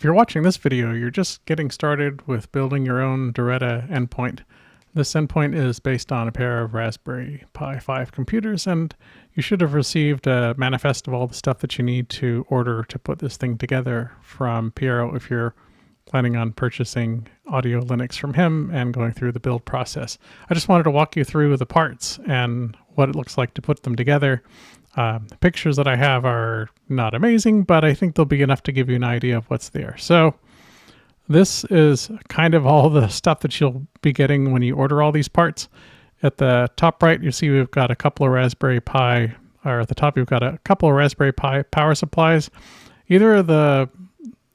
If you're watching this video, you're just getting started with building your own Diretta endpoint. This endpoint is based on a pair of Raspberry Pi 5 computers, and you should have received a manifest of all the stuff that you need to order to put this thing together from Piero if you're planning on purchasing AudioLinux from him and going through the build process. I just wanted to walk you through the parts and what it looks like to put them together. The pictures that I have are not amazing, but I think they'll be enough to give you an idea of what's there. So this is kind of all the stuff that you'll be getting when you order all these parts. At the top right, you see we've got a couple of Raspberry Pi, or at the top you've got a couple of Raspberry Pi power supplies. Either the,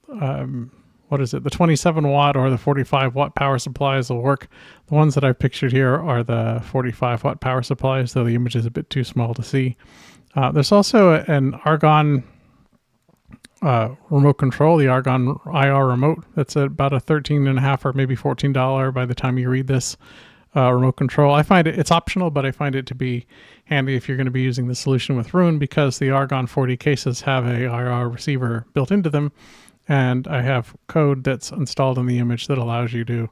the 27 watt or the 45 watt power supplies will work. The ones that I've pictured here are the 45 watt power supplies, though the image is a bit too small to see. There's also an Argon remote control, the Argon IR Remote. That's about a $13.50 or maybe $14 by the time you read this remote control. I find it's optional, but I find it to be handy if you're going to be using the solution with Roon, because the Argon 40 cases have a IR receiver built into them, and I have code that's installed in the image that allows you to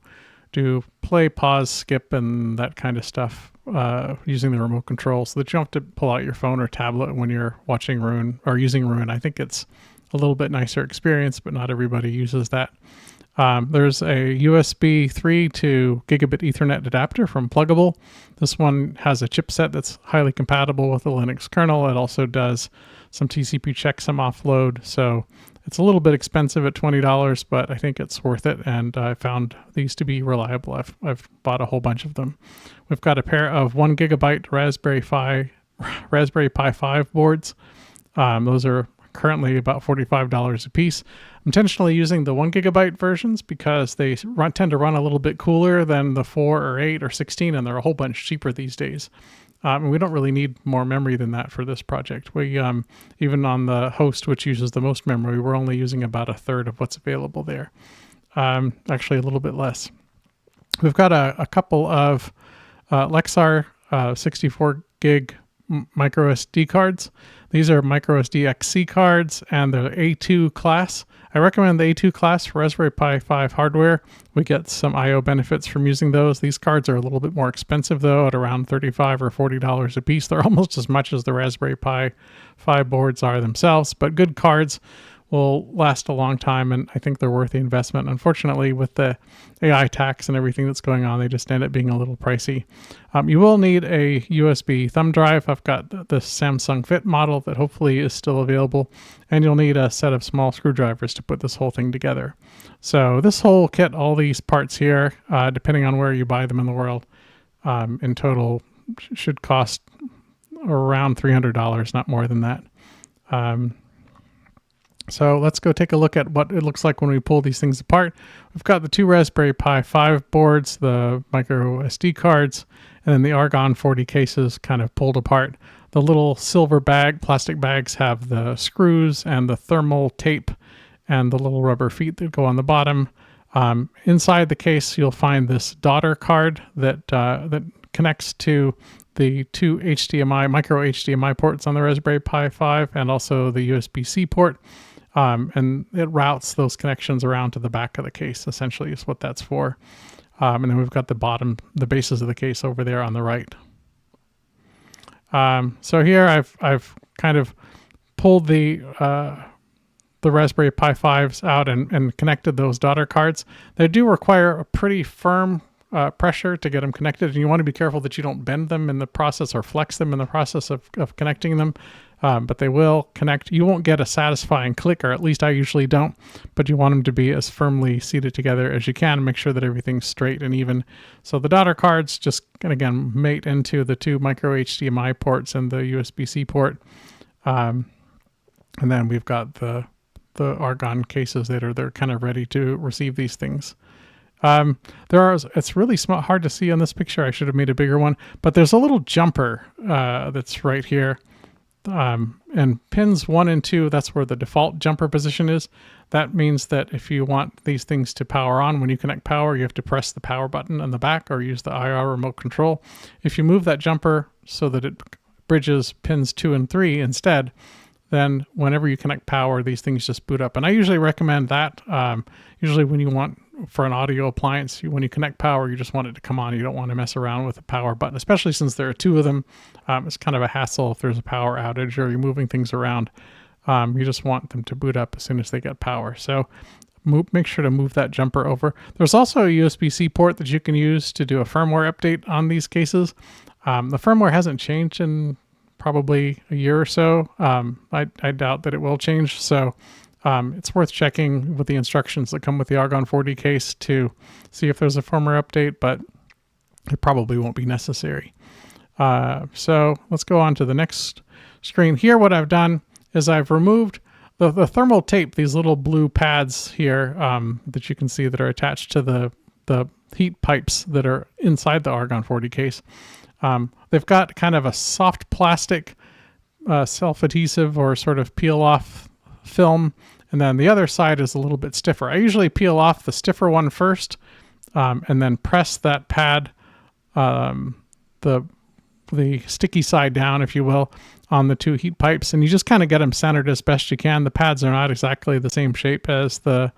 do play, pause, skip, and that kind of stuff using the remote control, so that you don't have to pull out your phone or tablet when you're watching Roon or using Roon. I think it's a little bit nicer experience, but not everybody uses that. There's a USB 3 to gigabit Ethernet adapter from Pluggable. This one has a chipset that's highly compatible with the Linux kernel. It also does some TCP checksum offload, so it's a little bit expensive at $20, but I think it's worth it, and I found these to be reliable. I've bought a whole bunch of them. We've got a pair of 1 gigabyte Raspberry Pi 5 boards. Those are currently about $45 a piece. I'm intentionally using the 1 gigabyte versions because they tend to run a little bit cooler than the 4 or 8 or 16, and they're a whole bunch cheaper these days. And we don't really need more memory than that for this project. We even on the host, which uses the most memory, we're only using about a third of what's available there. Actually, a little bit less. We've got a couple of Lexar 64 gig micro SD cards. These are micro SD XC cards, and they're A2 class. I recommend the A2 class for Raspberry Pi 5 hardware. We get some I/O benefits from using those. These cards are a little bit more expensive, though, at around $35 or $40 a piece. They're almost as much as the Raspberry Pi 5 boards are themselves, but good cards will last a long time, and I think they're worth the investment. Unfortunately, with the AI tax and everything that's going on, they just end up being a little pricey. You will need a USB thumb drive. I've got the Samsung Fit model that hopefully is still available, and you'll need a set of small screwdrivers to put this whole thing together. So this whole kit, all these parts here, depending on where you buy them in the world, in total should cost around $300, not more than that. So let's go take a look at what it looks like when we pull these things apart. We've got the two Raspberry Pi 5 boards, the micro SD cards, and then the Argon 40 cases kind of pulled apart. The little silver plastic bags have the screws and the thermal tape and the little rubber feet that go on the bottom. Inside the case, you'll find this daughter card that connects to the two micro HDMI ports on the Raspberry Pi 5, and also the USB-C port. And it routes those connections around to the back of the case, essentially, is what that's for. And then we've got the bases of the case over there on the right. So here I've kind of pulled the Raspberry Pi 5s out and connected those daughter cards. They do require a pretty firm pressure to get them connected, and you want to be careful that you don't bend them in the process or flex them in the process of connecting them, but they will connect. You won't get a satisfying click, or at least I usually don't, but you want them to be as firmly seated together as you can and make sure that everything's straight and even. So the daughter cards just, again, mate into the two micro HDMI ports and the USB-C port, and then we've got the Argon cases that they're kind of ready to receive these things. It's really hard to see on this picture. I should have made a bigger one, but there's a little jumper that's right here. And pins 1 and 2, that's where the default jumper position is. That means that if you want these things to power on, when you connect power, you have to press the power button on the back or use the IR remote control. If you move that jumper so that it bridges pins 2 and 3 instead, then whenever you connect power, these things just boot up. And I usually recommend that. Usually when you want, for an audio appliance, when you connect power, you just want it to come on. You don't want to mess around with the power button, especially since there are two of them. It's kind of a hassle if there's a power outage or you're moving things around. You just want them to boot up as soon as they get power. So make sure to move that jumper over. There's also a USB-C port that you can use to do a firmware update on these cases. The firmware hasn't changed in probably a year or so. I doubt that it will change. So it's worth checking with the instructions that come with the Argon 40 case to see if there's a firmware update, but it probably won't be necessary. So let's go on to the next screen. Here, what I've done is I've removed the thermal tape, these little blue pads here that you can see that are attached to the heat pipes that are inside the Argon 40 case. They've got kind of a soft plastic self-adhesive or sort of peel-off film, and then the other side is a little bit stiffer. I usually peel off the stiffer one first and then press that pad, the sticky side down, if you will, on the two heat pipes, and you just kind of get them centered as best you can. The pads are not exactly the same shape as the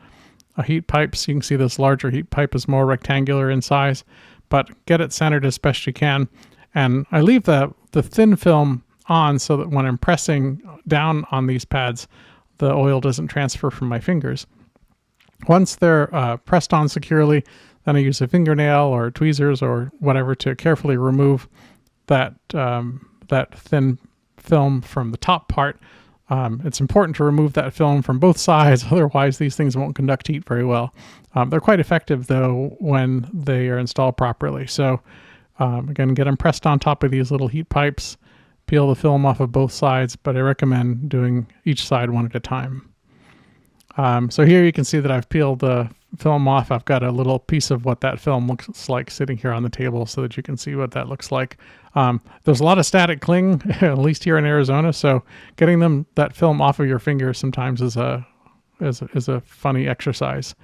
heat pipes. You can see this larger heat pipe is more rectangular in size, but get it centered as best you can. And I leave the thin film on so that when I'm pressing down on these pads, the oil doesn't transfer from my fingers. Once they're pressed on securely, then I use a fingernail or tweezers or whatever to carefully remove that thin film from the top part. It's important to remove that film from both sides, otherwise these things won't conduct heat very well. They're quite effective though when they are installed properly. So again, get them pressed on top of these little heat pipes, peel the film off of both sides, but I recommend doing each side one at a time. So here you can see that I've peeled the film off. I've got a little piece of what that film looks like sitting here on the table so that you can see what that looks like. There's a lot of static cling, at least here in Arizona, so getting that film off of your fingers sometimes is a funny exercise.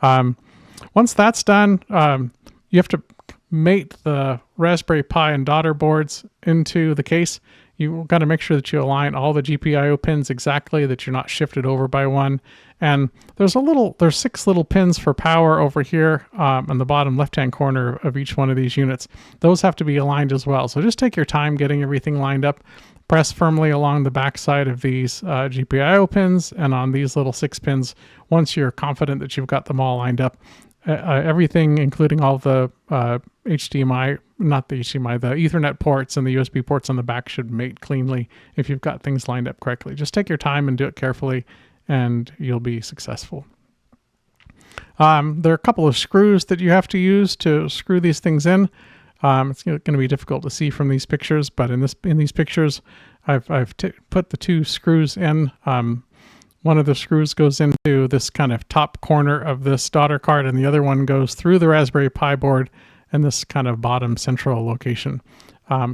Once that's done, you have to mate the Raspberry Pi and daughter boards into the case. You've got to make sure that you align all the GPIO pins exactly, that you're not shifted over by one. And there's 6 little pins for power over here on the bottom left-hand corner of each one of these units. Those have to be aligned as well. So just take your time getting everything lined up. Press firmly along the back side of these GPIO pins and on these little 6 pins. Once you're confident that you've got them all lined up, everything, including all the HDMI, not the HDMI, the Ethernet ports and the USB ports on the back should mate cleanly if you've got things lined up correctly. Just take your time and do it carefully, and you'll be successful. There are a couple of screws that you have to use to screw these things in. It's going to be difficult to see from these pictures, but in these pictures, I've put the 2 screws in. One of the screws goes into this kind of top corner of this daughter card, and the other one goes through the Raspberry Pi board in this kind of bottom central location.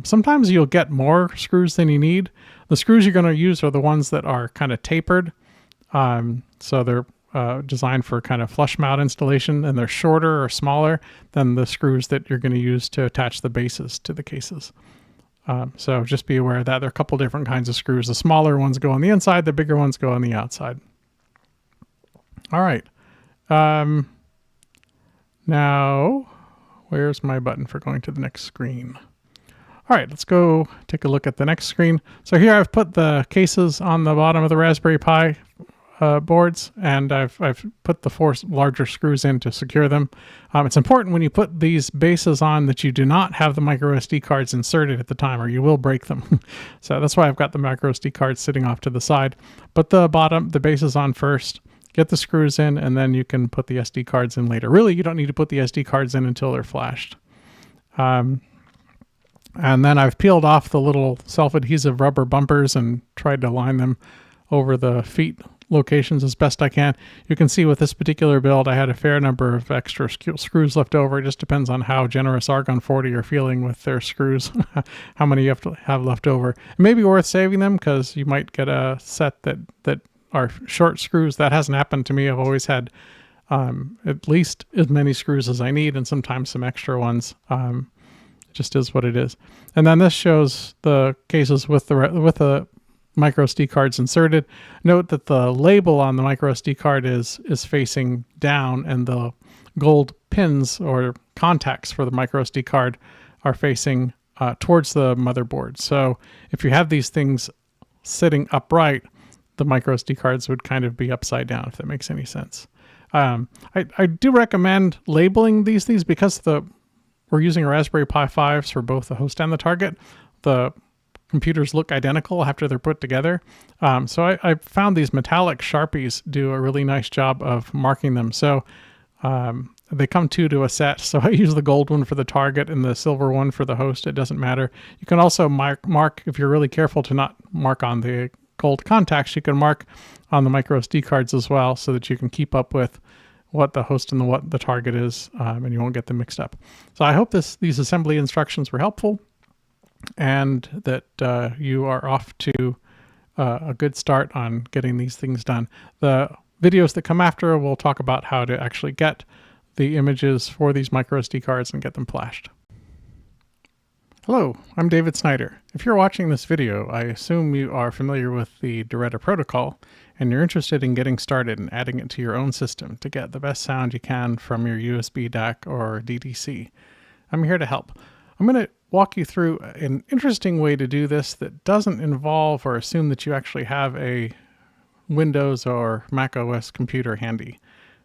Sometimes you'll get more screws than you need. The screws you're going to use are the ones that are kind of tapered. So they're designed for kind of flush mount installation, and they're shorter or smaller than the screws that you're going to use to attach the bases to the cases. So just be aware of that. There are a couple different kinds of screws. The smaller ones go on the inside, the bigger ones go on the outside. All right. Now, where's my button for going to the next screen? All right, let's go take a look at the next screen. So here I've put the cases on the bottom of the Raspberry Pi boards, and I've put the 4 larger screws in to secure them. It's important when you put these bases on that you do not have the micro SD cards inserted at the time, or you will break them. So that's why I've got the micro SD cards sitting off to the side. Put the bases on first, get the screws in, and then you can put the SD cards in later. Really, you don't need to put the SD cards in until they're flashed. And then I've peeled off the little self-adhesive rubber bumpers and tried to line them over the feet locations as best I can. You can see with this particular build, I had a fair number of extra screws left over. It just depends on how generous Argon 40 are feeling with their screws, how many you have to have left over. It may be worth saving them because you might get a set that are short screws. That hasn't happened to me. I've always had at least as many screws as I need, and sometimes some extra ones. It just is what it is. And then this shows the cases with the micro SD cards inserted. Note that the label on the micro SD card is facing down, and the gold pins or contacts for the micro SD card are facing towards the motherboard. So if you have these things sitting upright, the micro SD cards would kind of be upside down, if that makes any sense. I do recommend labeling these things because we're using Raspberry Pi 5s for both the host and the target. The computers look identical after they're put together. So I found these metallic Sharpies do a really nice job of marking them. So they come two to a set. So I use the gold one for the target and the silver one for the host. It doesn't matter. You can also mark if you're really careful to not mark on the gold contacts, you can mark on the micro SD cards as well, so that you can keep up with what the host and what the target is, and you won't get them mixed up. So I hope these assembly instructions were helpful, and that you are off to a good start on getting these things done. The videos that come after will talk about how to actually get the images for these micro SD cards and get them flashed. Hello, I'm David Snyder. If you're watching this video, I assume you are familiar with the Diretta protocol, and you're interested in getting started and adding it to your own system to get the best sound you can from your USB DAC or DDC. I'm here to help. I'm going to walk you through an interesting way to do this that doesn't involve or assume that you actually have a Windows or Mac OS computer handy.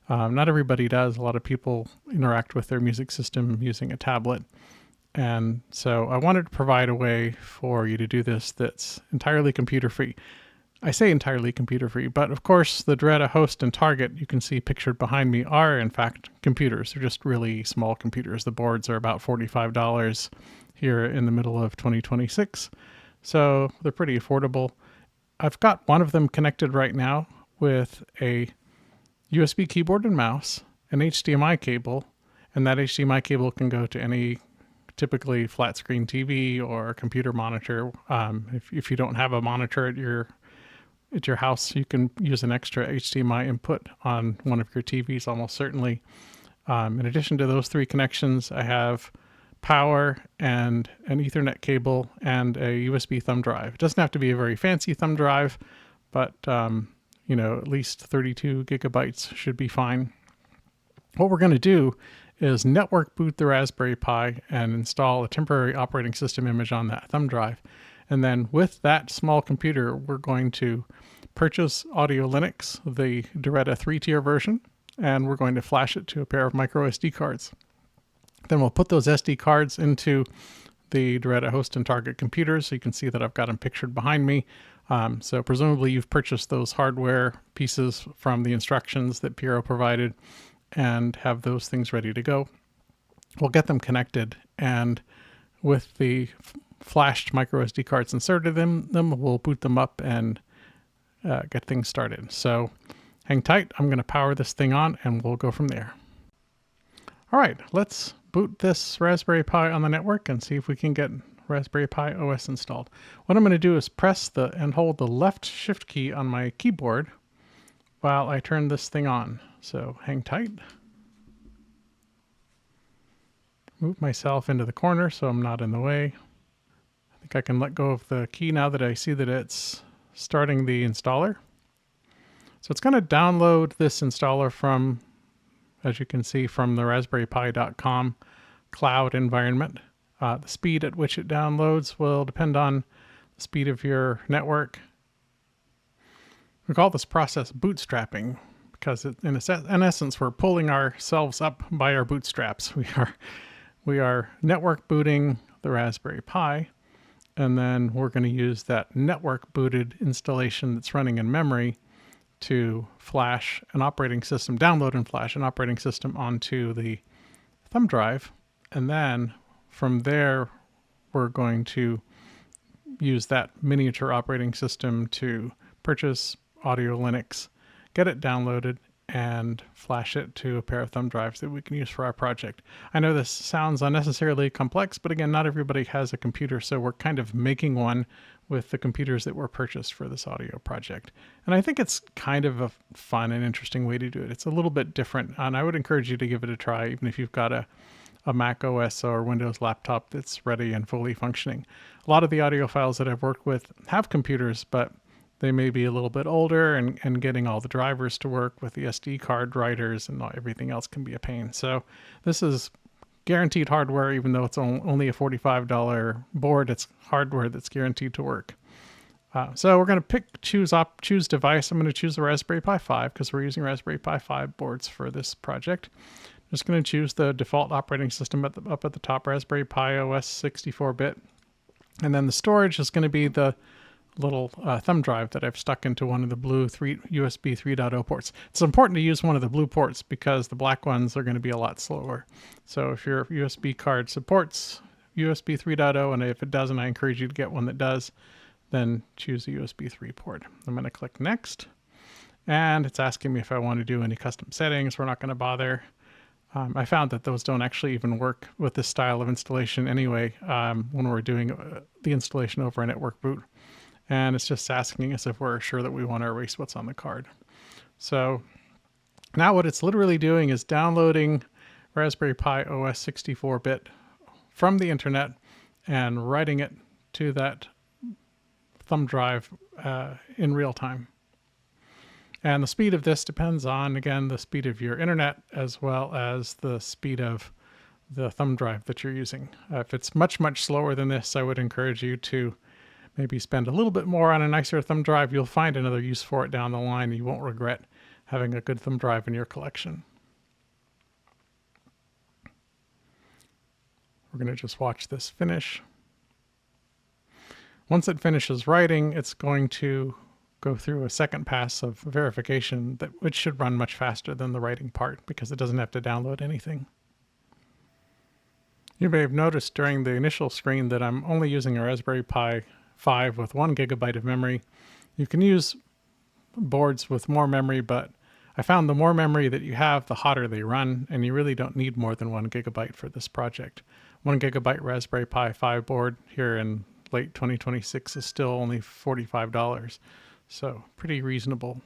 Not everybody does. A lot of people interact with their music system using a tablet. And so I wanted to provide a way for you to do this that's entirely computer free. I say entirely computer free, but of course the Diretta host and target you can see pictured behind me are in fact computers. They're just really small computers. The boards are about $45 here in the middle of 2026. So they're pretty affordable. I've got one of them connected right now with a USB keyboard and mouse, an HDMI cable, and that HDMI cable can go to any typically flat screen TV or computer monitor. If you don't have a monitor at your house, you can use an extra HDMI input on one of your TVs almost certainly. In addition to those three connections, I have power and an Ethernet cable and a USB thumb drive. It doesn't have to be a very fancy thumb drive, but at least 32 gigabytes should be fine. What we're going to do is network boot the Raspberry Pi and install a temporary operating system image on that thumb drive. And then with that small computer, we're going to purchase AudioLinux, the Diretta 3-tier version, and we're going to flash it to a pair of micro SD cards. Then we'll put those SD cards into the Diretta host and target computers. So you can see that I've got them pictured behind me. So presumably you've purchased those hardware pieces from the instructions that Puro provided and have those things ready to go. We'll get them connected, and with the flashed micro SD cards inserted in them, we'll boot them up and get things started. So hang tight. I'm going to power this thing on and we'll go from there. All right, let's boot this Raspberry Pi on the network and see if we can get Raspberry Pi OS installed. What I'm going to do is press and hold the left shift key on my keyboard while I turn this thing on. So hang tight. Move myself into the corner so I'm not in the way. I think I can let go of the key now that I see that it's starting the installer. So it's going to download this installer from, as you can see, from the raspberrypi.com cloud environment. The speed at which it downloads will depend on the speed of your network. We call this process bootstrapping because in essence we're pulling ourselves up by our bootstraps. We are network booting the Raspberry Pi, and then we're going to use that network booted installation that's running in memory to flash an operating system, download and flash an operating system onto the thumb drive. And then from there, we're going to use that miniature operating system to purchase AudioLinux, get it downloaded, and flash it to a pair of thumb drives that we can use for our project. I know this sounds unnecessarily complex, but again, not everybody has a computer, so we're kind of making one with the computers that were purchased for this audio project. And I think it's kind of a fun and interesting way to do it. It's a little bit different, and I would encourage you to give it a try, even if you've got a Mac OS or Windows laptop that's ready and fully functioning. a lot of the audiophiles that I've worked with have computers, but they may be a little bit older, and getting all the drivers to work with the SD card writers and everything else can be a pain. So this is guaranteed hardware, even though it's only a $45 board. It's hardware that's guaranteed to work. So we're going to choose device. I'm going to choose the Raspberry Pi 5 because we're using Raspberry Pi 5 boards for this project. I'm just going to choose the default operating system up at the top, Raspberry Pi OS 64-bit. And then the storage is going to be the little thumb drive that I've stuck into one of the blue USB 3.0 ports. It's important to use one of the blue ports because the black ones are going to be a lot slower. So if your USB card supports USB 3.0, and if it doesn't, I encourage you to get one that does, then choose the USB 3 port. I'm going to click Next, and it's asking me if I want to do any custom settings. We're not going to bother. I found that those don't actually even work with this style of installation anyway when we're doing the installation over a network boot. And it's just asking us if we're sure that we want to erase what's on the card. So now what it's literally doing is downloading Raspberry Pi OS 64-bit from the internet and writing it to that thumb drive in real time. And the speed of this depends on, again, the speed of your internet as well as the speed of the thumb drive that you're using. If it's much, much slower than this, I would encourage you to maybe spend a little bit more on a nicer thumb drive. You'll find another use for it down the line. You won't regret having a good thumb drive in your collection. We're going to just watch this finish. Once it finishes writing, it's going to go through a second pass of verification, which should run much faster than the writing part because it doesn't have to download anything. You may have noticed during the initial screen that I'm only using a Raspberry Pi 5 with 1 GB of memory. You can use boards with more memory, but I found the more memory that you have, the hotter they run, and you really don't need more than 1 GB for this project. 1 GB Raspberry Pi 5 board here in late 2026 is still only $45. So pretty reasonable.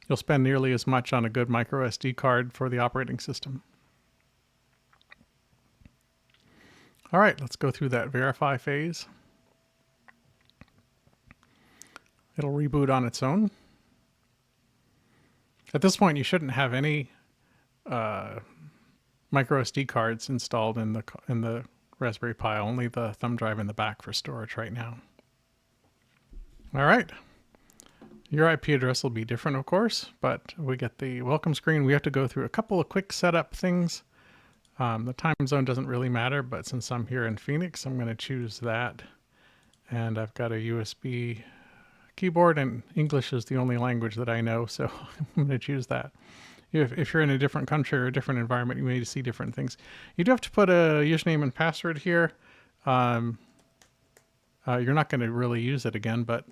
You'll spend nearly as much on a good micro SD card for the operating system. All right, let's go through that verify phase. It'll reboot on its own. At this point, you shouldn't have any micro SD cards installed in the Raspberry Pi, only the thumb drive in the back for storage right now. All right. Your IP address will be different, of course, but we get the welcome screen. We have to go through a couple of quick setup things. The time zone doesn't really matter, but since I'm here in Phoenix, I'm going to choose that. And I've got a USB keyboard, and English is the only language that I know, so I'm going to choose that. If you're in a different country or a different environment, you may see different things. You do have to put a username and password here. You're not going to really use it again, but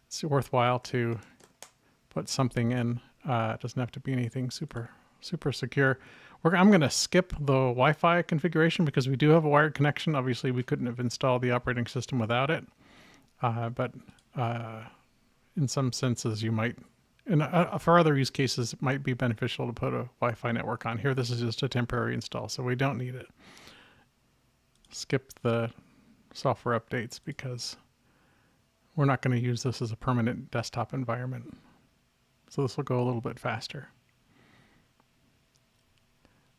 it's worthwhile to put something in. It doesn't have to be anything super secure. I'm going to skip the Wi-Fi configuration because we do have a wired connection. Obviously, we couldn't have installed the operating system without it. But in some senses, you might, for other use cases, it might be beneficial to put a Wi-Fi network on. Here, this is just a temporary install, so we don't need it. Skip the software updates because we're not going to use this as a permanent desktop environment. So this will go a little bit faster.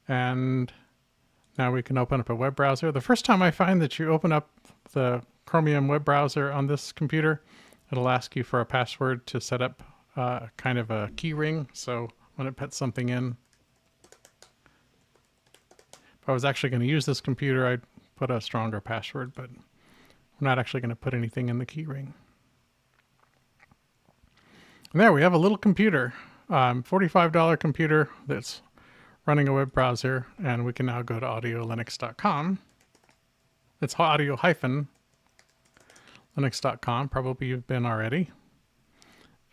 And now we can open up a web browser. The first time I find that you open up the Chromium web browser on this computer, it'll ask you for a password to set up kind of a key ring. So when it puts something in, if I was actually going to use this computer, I'd put a stronger password, but we're not actually going to put anything in the key ring. And there we have a little computer, $45 computer that's running a web browser, and we can now go to AudioLinux.com. It's audio-linux.com, probably you've been already.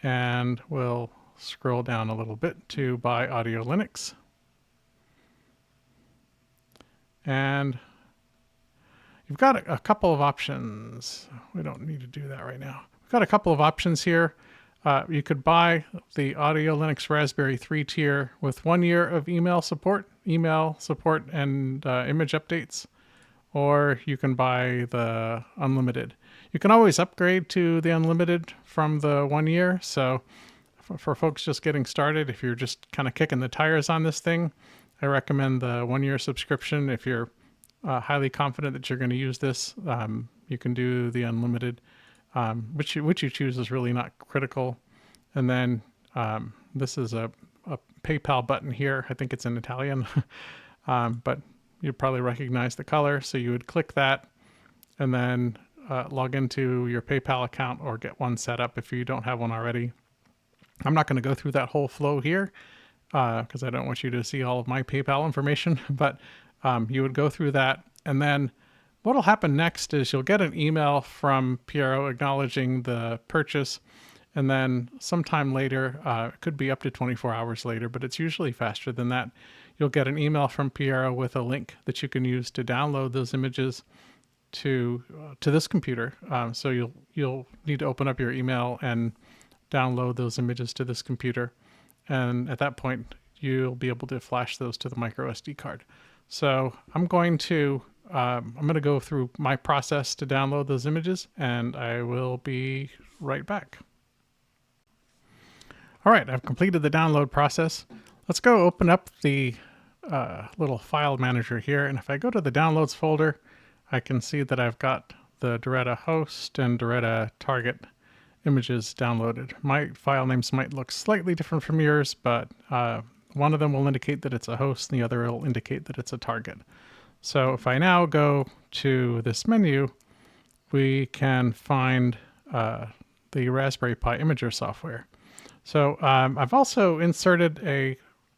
And we'll scroll down a little bit to buy AudioLinux. And you've got a couple of options. We don't need to do that right now. We've got a couple of options here. You could buy the AudioLinux Raspberry 3 tier with 1 year of email support and image updates, or you can buy the unlimited. You can always upgrade to the unlimited from the 1 year. So for folks just getting started, if you're just kind of kicking the tires on this thing, I recommend the 1 year subscription. If you're highly confident that you're going to use this, you can do the unlimited. Which you choose is really not critical. And then this is a PayPal button here. I think it's in Italian, but you probably recognize the color. So you would click that and then log into your PayPal account or get one set up if you don't have one already. I'm not going to go through that whole flow here because I don't want you to see all of my PayPal information, but you would go through that. And then what will happen next is you'll get an email from PRO acknowledging the purchase. And then sometime later, it could be up to 24 hours later, but it's usually faster than that. You'll get an email from PRO with a link that you can use to download those images to this computer. So you'll need to open up your email and download those images to this computer. And at that point, you'll be able to flash those to the micro SD card. So I'm going to go through my process to download those images, and I will be right back. All right, I've completed the download process. Let's go open up the little file manager here. And if I go to the downloads folder, I can see that I've got the Diretta host and Diretta target images downloaded. My file names might look slightly different from yours, but one of them will indicate that it's a host and the other will indicate that it's a target. So if I now go to this menu, we can find the Raspberry Pi Imager software. So I've also inserted a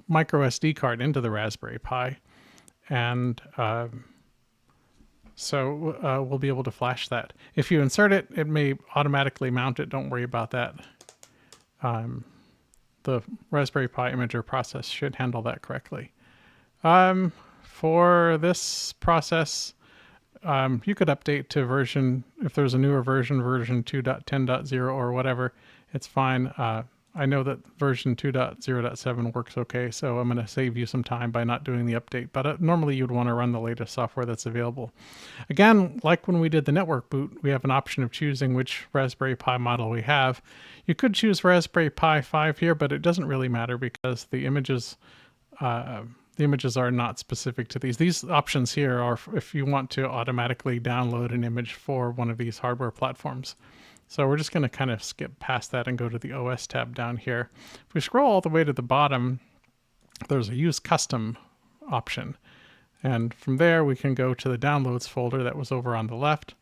micro SD card into the Raspberry Pi, and so we'll be able to flash that. If you insert it, it may automatically mount it. Don't worry about that. The Raspberry Pi Imager process should handle that correctly. For this process, you could update to version, if there's a newer version 2.10.0 or whatever, it's fine. I know that version 2.0.7 works okay, so I'm going to save you some time by not doing the update, but normally you'd want to run the latest software that's available. Again, like when we did the network boot, we have an option of choosing which Raspberry Pi model we have. You could choose Raspberry Pi 5 here, but it doesn't really matter because the images are not specific to these. These options here are if you want to automatically download an image for one of these hardware platforms. So we're just going to kind of skip past that and go to the OS tab down here. If we scroll all the way to the bottom, there's a Use Custom option. And from there, we can go to the Downloads folder that was over on the left.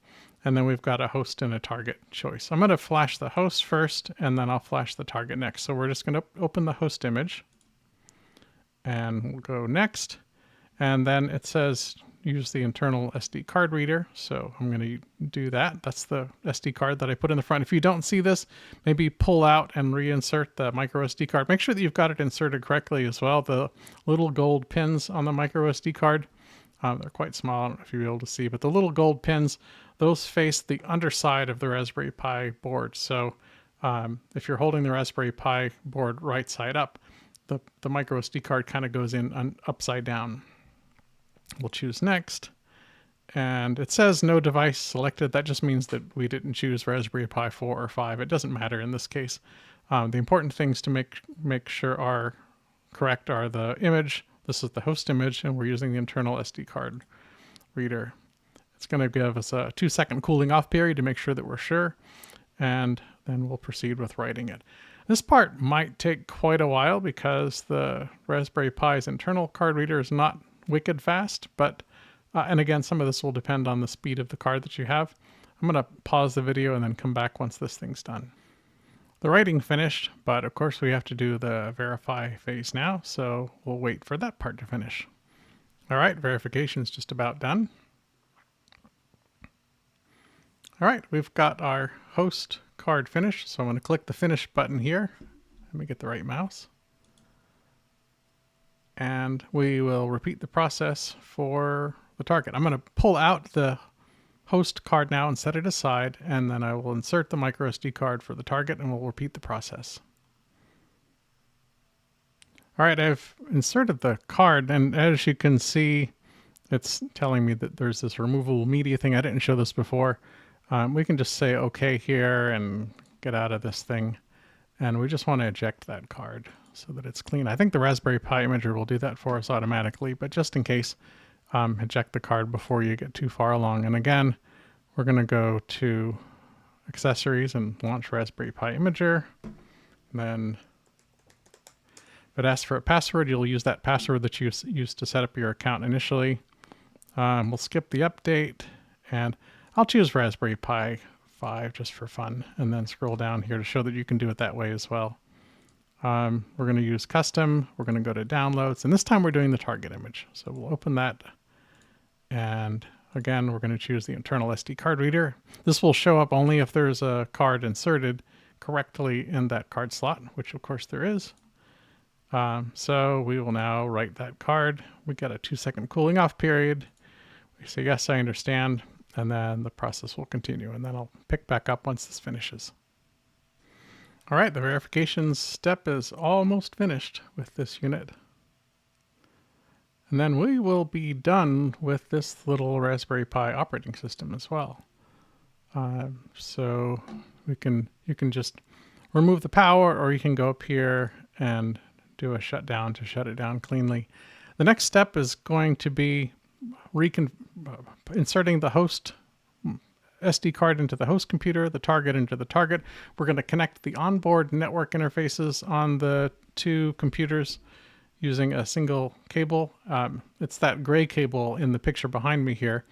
And then we've got a host and a target choice. I'm going to flash the host first, and then I'll flash the target next. So we're just going to open the host image. And we'll go Next. And then it says use the internal SD card reader. So I'm going to do that. That's the SD card that I put in the front. If you don't see this, maybe pull out and reinsert the micro SD card. Make sure that you've got it inserted correctly as well. The little gold pins on the micro SD card, they're quite small. I don't know if you'll be able to see, but the little gold pins, those face the underside of the Raspberry Pi board. So if you're holding the Raspberry Pi board right side up, the micro SD card kind of goes in upside down. We'll choose Next, and it says no device selected. That just means that we didn't choose Raspberry Pi 4 or 5. It doesn't matter in this case. The important things to make sure are correct are the image. This is the host image, and we're using the internal SD card reader. It's going to give us a 2-second cooling off period to make sure that we're sure, and then we'll proceed with writing it. This part might take quite a while because the Raspberry Pi's internal card reader is not wicked fast, but and again, some of this will depend on the speed of the card that you have. I'm going to pause the video and then come back once this thing's done. The writing finished, but of course we have to do the verify phase now, so we'll wait for that part to finish. All right, verification is just about done. All right, we've got our host card finished, so I'm going to click the Finish button here. Let me get the right mouse. And we will repeat the process for the target. I'm going to pull out the host card now and set it aside, and then I will insert the micro SD card for the target, and we'll repeat the process. All right, I've inserted the card, and as you can see, it's telling me that there's this removable media thing. I didn't show this before. We can just say OK here and get out of this thing. And we just want to eject that card so that it's clean. I think the Raspberry Pi imager will do that for us automatically, but just in case, eject the card before you get too far along. And again, we're going to go to Accessories and launch Raspberry Pi imager. And then if it asks for a password, you'll use that password that you used to set up your account initially. We'll skip the update, and I'll choose Raspberry Pi 5 just for fun, and then scroll down here to show that you can do it that way as well. We're going to use custom. We're going to go to downloads, and this time we're doing the target image. So we'll open that, and again, we're going to choose the internal SD card reader. This will show up only if there's a card inserted correctly in that card slot, which of course there is. So we will now write that card. We get a 2-second cooling off period. We say, yes, I understand. And then the process will continue. And then I'll pick back up once this finishes. All right, the verification step is almost finished with this unit. And then we will be done with this little Raspberry Pi operating system as well. So you can just remove the power, or you can go up here and do a shutdown to shut it down cleanly. The next step is going to be inserting the host SD card into the host computer, the target into the target. We're going to connect the onboard network interfaces on the two computers using a single cable. It's that gray cable in the picture behind me here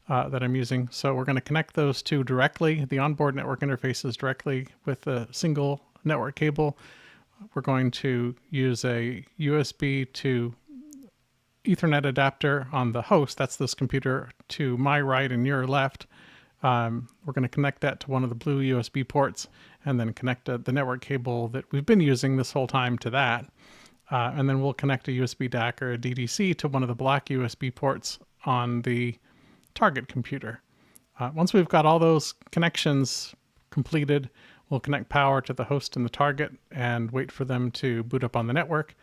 that I'm using. So we're going to connect those two directly, the onboard network interfaces directly with a single network cable. We're going to use a USB to Ethernet adapter on the host. That's this computer to my right and your left. We're going to connect that to one of the blue USB ports, and then connect the network cable that we've been using this whole time to that. And then we'll connect a USB DAC or a DDC to one of the black USB ports on the target computer. Once we've got all those connections completed, we'll connect power to the host and the target and wait for them to boot up on the network.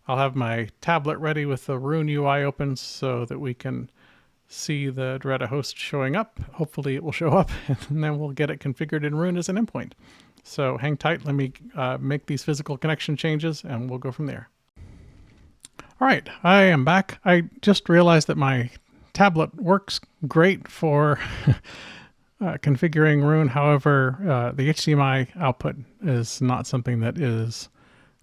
I'll have my tablet ready with the Roon UI open so that we can see the Diretta host showing up. Hopefully it will show up, and then we'll get it configured in Roon as an endpoint. So hang tight, let me make these physical connection changes, and we'll go from there. All right, I am back. I just realized that my tablet works great for configuring Roon. However, the HDMI output is not something that is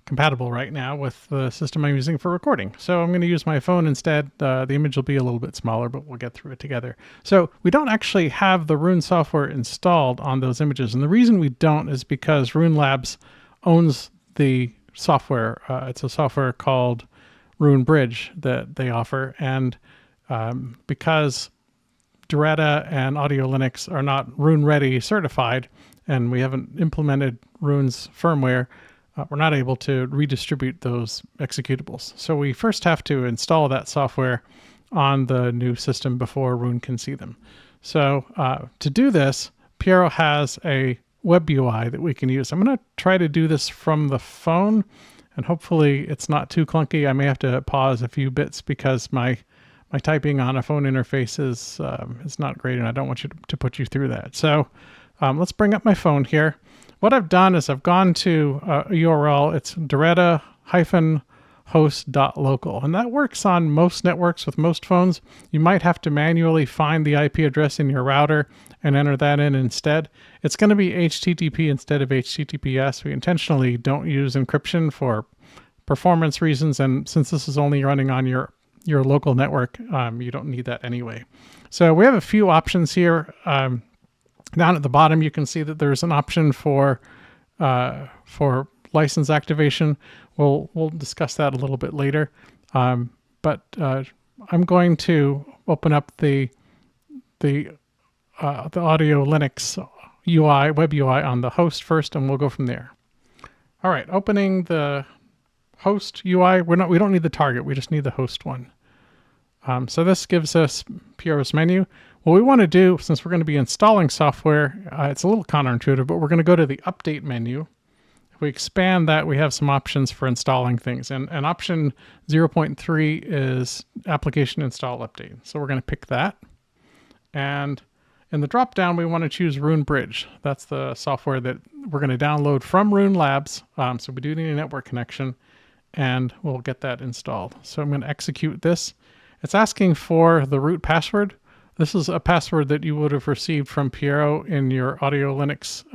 compatible right now with the system I'm using for recording. So I'm going to use my phone instead. The image will be a little bit smaller, but we'll get through it together. So we don't actually have the Roon software installed on those images. And the reason we don't is because Roon Labs owns the software. It's a software called Roon Bridge that they offer. And because Diretta and AudioLinux are not Roon Ready certified, and we haven't implemented Roon's firmware, we're not able to redistribute those executables. So we first have to install that software on the new system before Roon can see them. So to do this, Piero has a web UI that we can use. I'm going to try to do this from the phone, and hopefully it's not too clunky. I may have to pause a few bits because my typing on a phone interface is not great, and I don't want you to put you through that. So let's bring up my phone here. What I've done is I've gone to a URL. It's diretta-host.local, and that works on most networks with most phones. You might have to manually find the IP address in your router and enter that in instead. It's going to be HTTP instead of HTTPS. We intentionally don't use encryption for performance reasons, and since this is only running on your local network, you don't need that anyway. So we have a few options here. Down at the bottom, you can see that there's an option for license activation. We'll discuss that a little bit later. But I'm going to open up the AudioLinux UI, web UI on the host first, and we'll go from there. All right, opening the host UI. We don't need the target. We just need the host one. So this gives us Piero's menu. What we want to do, since we're going to be installing software, it's a little counterintuitive, but we're going to go to the update menu. If we expand that, we have some options for installing things. And option 0.3 is application install update. So we're going to pick that. And in the drop-down, we want to choose Roon Bridge. That's the software that we're going to download from Roon Labs. So we do need a network connection, and we'll get that installed. So I'm going to execute this. It's asking for the root password. This is a password that you would have received from Piero in your AudioLinux,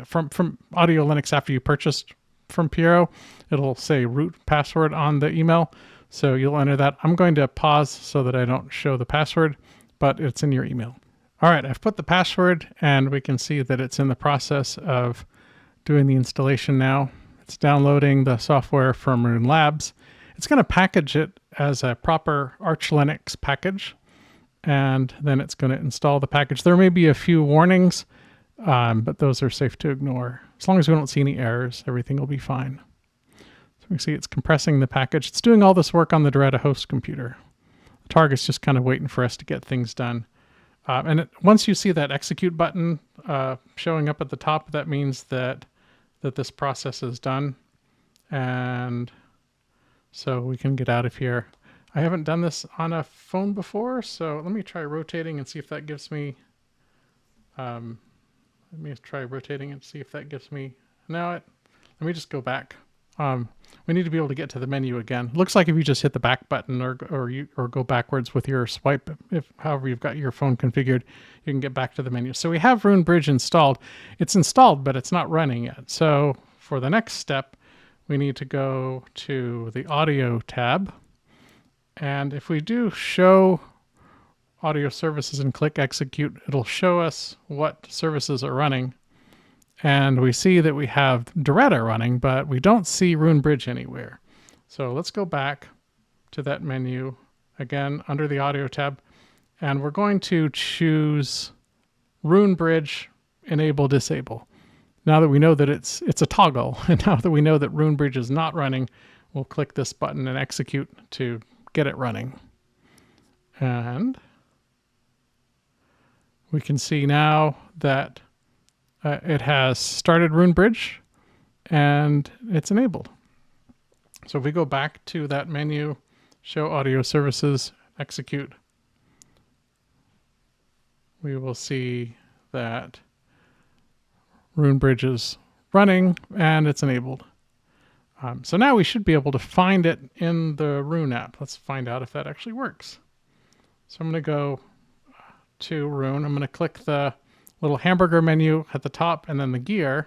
from AudioLinux after you purchased from Piero. It'll say root password on the email. So you'll enter that. I'm going to pause so that I don't show the password, but it's in your email. All right, I've put the password, and we can see that it's in the process of doing the installation now. It's downloading the software from Roon Labs. It's going to package it as a proper Arch Linux package, and then it's going to install the package. There may be a few warnings, but those are safe to ignore. As long as we don't see any errors, everything will be fine. So we see it's compressing the package. It's doing all this work on the Diretta host computer. The target's just kind of waiting for us to get things done. Once you see that execute button showing up at the top, that means that this process is done. And so we can get out of here. I haven't done this on a phone before, so let me try rotating and see if that gives me, let me try rotating and see if that gives me, let me just go back. We need to be able to get to the menu again. Looks like if you just hit the back button or go backwards with your swipe, however you've got your phone configured, you can get back to the menu. So we have Roon Bridge installed. It's installed, but it's not running yet. So for the next step, we need to go to the audio tab. And if we do show audio services and click execute, it'll show us what services are running. And we see that we have Diretta running, but we don't see Roon Bridge anywhere. So let's go back to that menu again under the audio tab, and we're going to choose Roon Bridge enable disable. Now that we know that it's a toggle, and now that we know that Roon Bridge is not running, we'll click this button and execute to get it running. And we can see now that it has started Roon Bridge and it's enabled. So if we go back to that menu, show audio services, execute, we will see that Roon Bridge is running and it's enabled. So now we should be able to find it in the Roon app. Let's find out if that actually works. So I'm going to go to Roon. I'm going to click the little hamburger menu at the top and then the gear.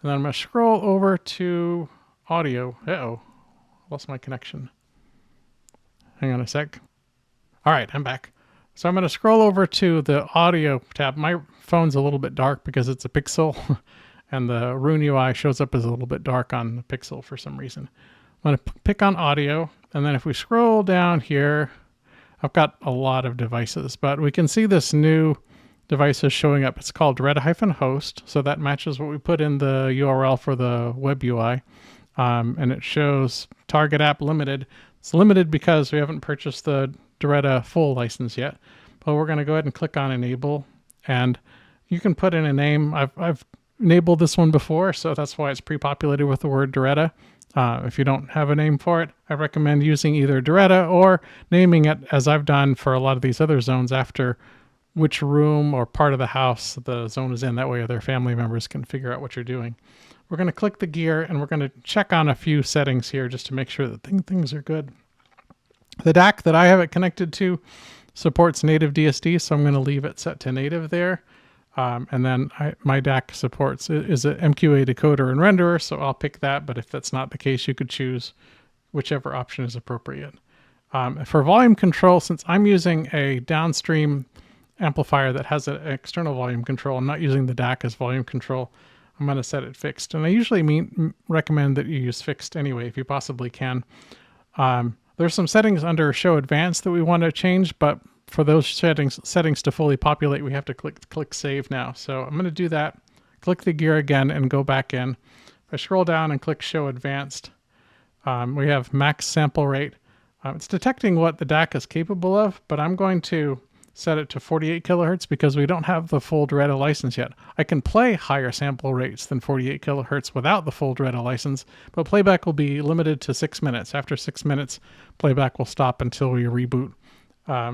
And then I'm going to scroll over to audio. Uh-oh, lost my connection. Hang on a sec. All right, I'm back. So I'm going to scroll over to the audio tab. My phone's a little bit dark because it's a Pixel. And the Roon UI shows up as a little bit dark on the Pixel for some reason. I'm going to pick on audio. And then if we scroll down here, I've got a lot of devices, but we can see this new device is showing up. It's called Diretta-host. So that matches what we put in the URL for the web UI. And it shows target app limited. It's limited because we haven't purchased the Diretta full license yet, but we're going to go ahead and click on enable, and you can put in a name. I've enabled this one before, so that's why it's pre-populated with the word Diretta. If you don't have a name for it, I recommend using either Diretta or naming it, as I've done for a lot of these other zones, after which room or part of the house the zone is in. That way other family members can figure out what you're doing. We're going to click the gear, and we're going to check on a few settings here just to make sure that things are good. The DAC that I have it connected to supports native DSD, so I'm going to leave it set to native there. And then my DAC supports is an MQA decoder and renderer, so I'll pick that. But if that's not the case, you could choose whichever option is appropriate. For volume control, since I'm using a downstream amplifier that has an external volume control, I'm not using the DAC as volume control, I'm going to set it fixed. And I usually recommend that you use fixed anyway, if you possibly can. There's some settings under Show Advanced that we want to change, but for those settings to fully populate, we have to click Save now. So I'm going to do that, click the gear again, and go back in. If I scroll down and click Show Advanced, we have max sample rate. It's detecting what the DAC is capable of, but I'm going to set it to 48 kilohertz because we don't have the full Diretta license yet. I can play higher sample rates than 48 kilohertz without the full Diretta license, but playback will be limited to 6 minutes. After 6 minutes, playback will stop until we reboot.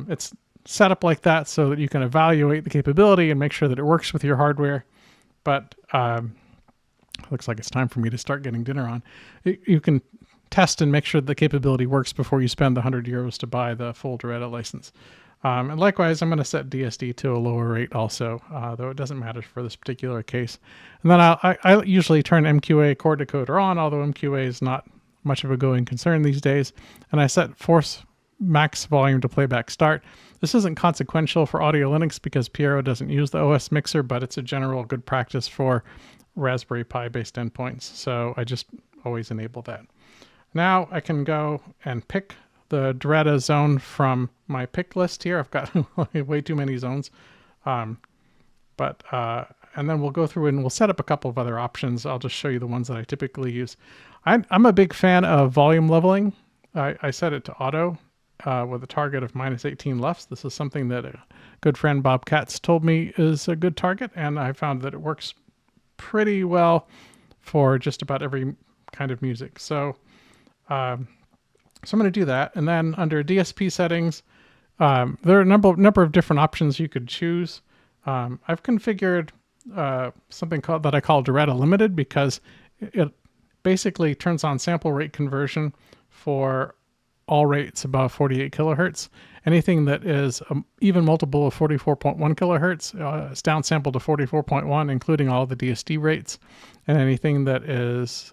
It's set up like that so that you can evaluate the capability and make sure that it works with your hardware. But looks like it's time for me to start getting dinner on. You can test and make sure the capability works before you spend the €100 to buy the full Diretta license. And likewise, I'm going to set DSD to a lower rate also, though it doesn't matter for this particular case. And then I usually turn MQA chord decoder on, although MQA is not much of a going concern these days. And I set force max volume to playback start. This isn't consequential for AudioLinux because Piero doesn't use the OS mixer, but it's a general good practice for Raspberry Pi based endpoints. So I just always enable that. Now I can go and pick the Diretta zone from my pick list here. I've got way too many zones. And then we'll go through and we'll set up a couple of other options. I'll just show you the ones that I typically use. I'm a big fan of volume leveling. I set it to auto with a target of -18 LUFS. This is something that a good friend Bob Katz told me is a good target, and I found that it works pretty well for just about every kind of music. So I'm going to do that. And then under DSP settings, there are a number of different options you could choose. I've configured something that I call Diretta Limited because it basically turns on sample rate conversion for all rates above 48 kilohertz. Anything that is even multiple of 44.1 kilohertz is downsampled to 44.1, including all the DSD rates. And anything that is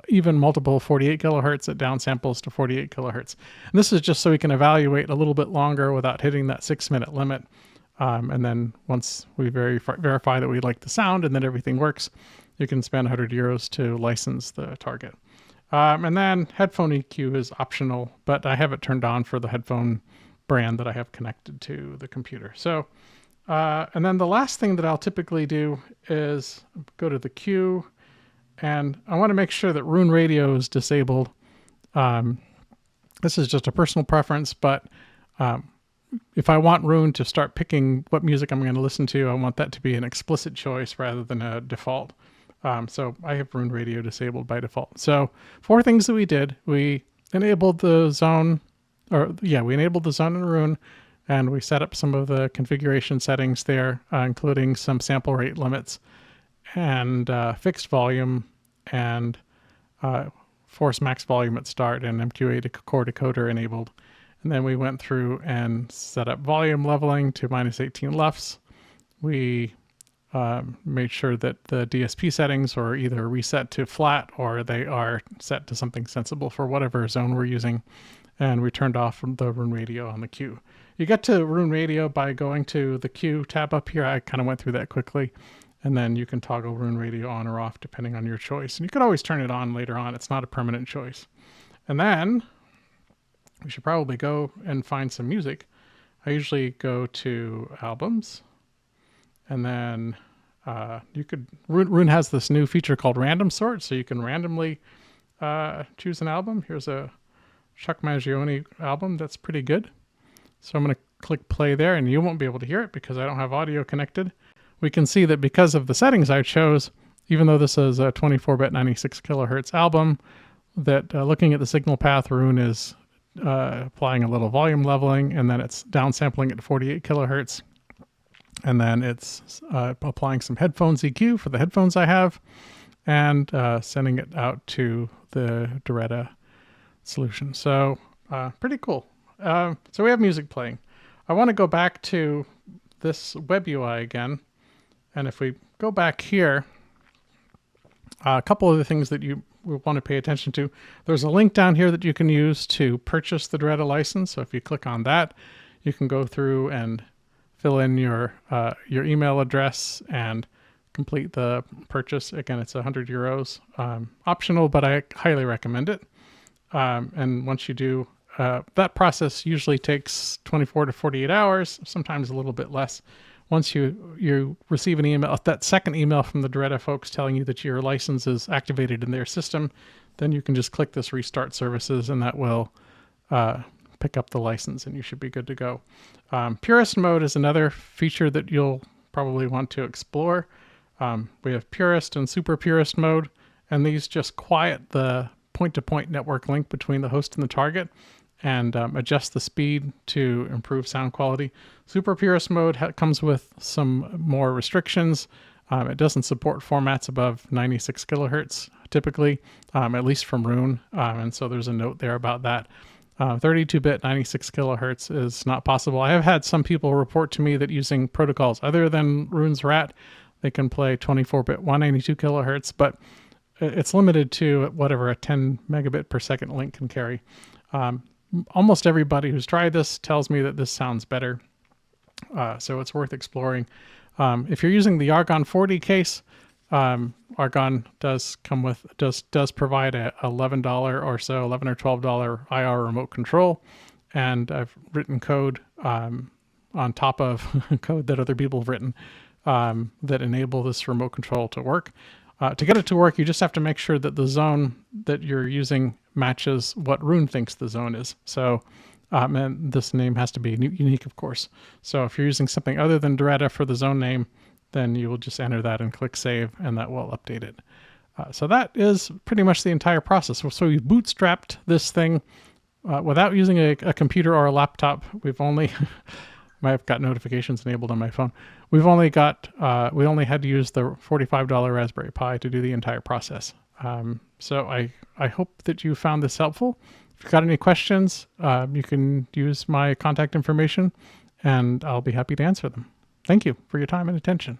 even multiple 48 kilohertz, it downsamples to 48 kilohertz. And this is just so we can evaluate a little bit longer without hitting that 6-minute limit. And then once we verify that we like the sound and that everything works, you can spend €100 to license the target. And then headphone EQ is optional, but I have it turned on for the headphone brand that I have connected to the computer. So, and then the last thing that I'll typically do is go to the queue, and I want to make sure that Roon Radio is disabled. This is just a personal preference, but if I want Roon to start picking what music I'm going to listen to, I want that to be an explicit choice rather than a default. So I have Roon Radio disabled by default. So 4 things that we did: we enabled the zone, we enabled the zone in Roon, and we set up some of the configuration settings there, including some sample rate limits and fixed volume and force max volume at start and MQA core decoder enabled. And then we went through and set up volume leveling to -18 LUFS. We made sure that the DSP settings are either reset to flat or they are set to something sensible for whatever zone we're using. And we turned off the Roon Radio on the queue. You get to Roon Radio by going to the queue tab up here. I kind of went through that quickly. And then you can toggle Roon Radio on or off depending on your choice. And you could always turn it on later on. It's not a permanent choice. And then we should probably go and find some music. I usually go to albums. And then Roon has this new feature called random sort, so you can randomly choose an album. Here's a Chuck Mangione album that's pretty good. So I'm going to click play there, and you won't be able to hear it because I don't have audio connected. We can see that because of the settings I chose, even though this is a 24-bit 96 kilohertz album, that looking at the signal path, Roon is applying a little volume leveling, and then it's downsampling at 48 kilohertz. And then it's applying some headphones EQ for the headphones I have, and sending it out to the Diretta solution. So pretty cool. So we have music playing. I want to go back to this web UI again. And if we go back here, a couple of the things that you will want to pay attention to. There's a link down here that you can use to purchase the Diretta license. So if you click on that, you can go through and fill in your email address and complete the purchase. Again, it's €100, optional, but I highly recommend it. And once you do, that process usually takes 24 to 48 hours, sometimes a little bit less. Once you receive an email, that second email from the Diretta folks telling you that your license is activated in their system, then you can just click this restart services, and that will pick up the license and you should be good to go. Purist mode is another feature that you'll probably want to explore. We have Purist and Super Purist mode, and these just quiet the point-to-point network link between the host and the target and adjust the speed to improve sound quality. Super Purist mode comes with some more restrictions. It doesn't support formats above 96 kilohertz typically, at least from Roon, and so there's a note there about that. 32-bit 96 kilohertz is not possible. I have had some people report to me that using protocols other than Roon's RAT, they can play 24-bit 192 kilohertz, but it's limited to whatever a 10 megabit per second link can carry. Almost everybody who's tried this tells me that this sounds better, so it's worth exploring. If you're using the Argon 40 case, Argon does provide a $11 or so, $11 or $12 IR remote control, and I've written code on top of code that other people have written that enable this remote control to work. To get it to work, you just have to make sure that the zone that you're using matches what Roon thinks the zone is. So, and this name has to be unique, of course. So if you're using something other than Diretta for the zone name, then you will just enter that and click save, and that will update it. So that is pretty much the entire process. So we've bootstrapped this thing without using a computer or a laptop. We've only... I've got notifications enabled on my phone. We only had to use the $45 Raspberry Pi to do the entire process. So I hope that you found this helpful. If you've got any questions, you can use my contact information, and I'll be happy to answer them. Thank you for your time and attention.